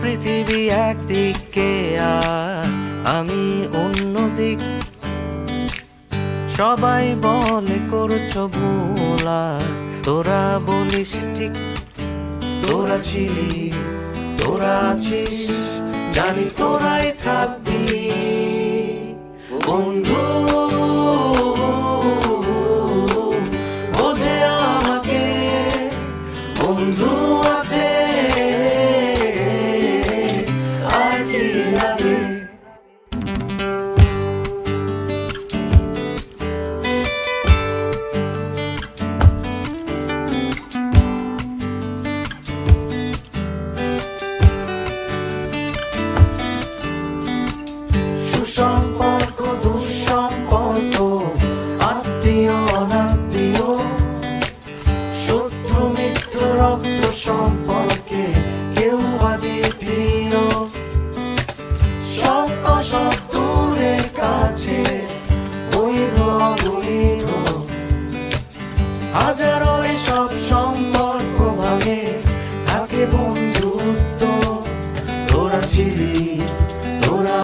পৃথিবী একদিকে আর আমি অন্য দিক। সবাই বলে করছো ভুল আর তোরা বলিস ঠিক। তোরা ছিলি, তোরা আছিস, জানি তোরাই থাকবি বন্ধু। বোঝে আমাকে বন্ধু।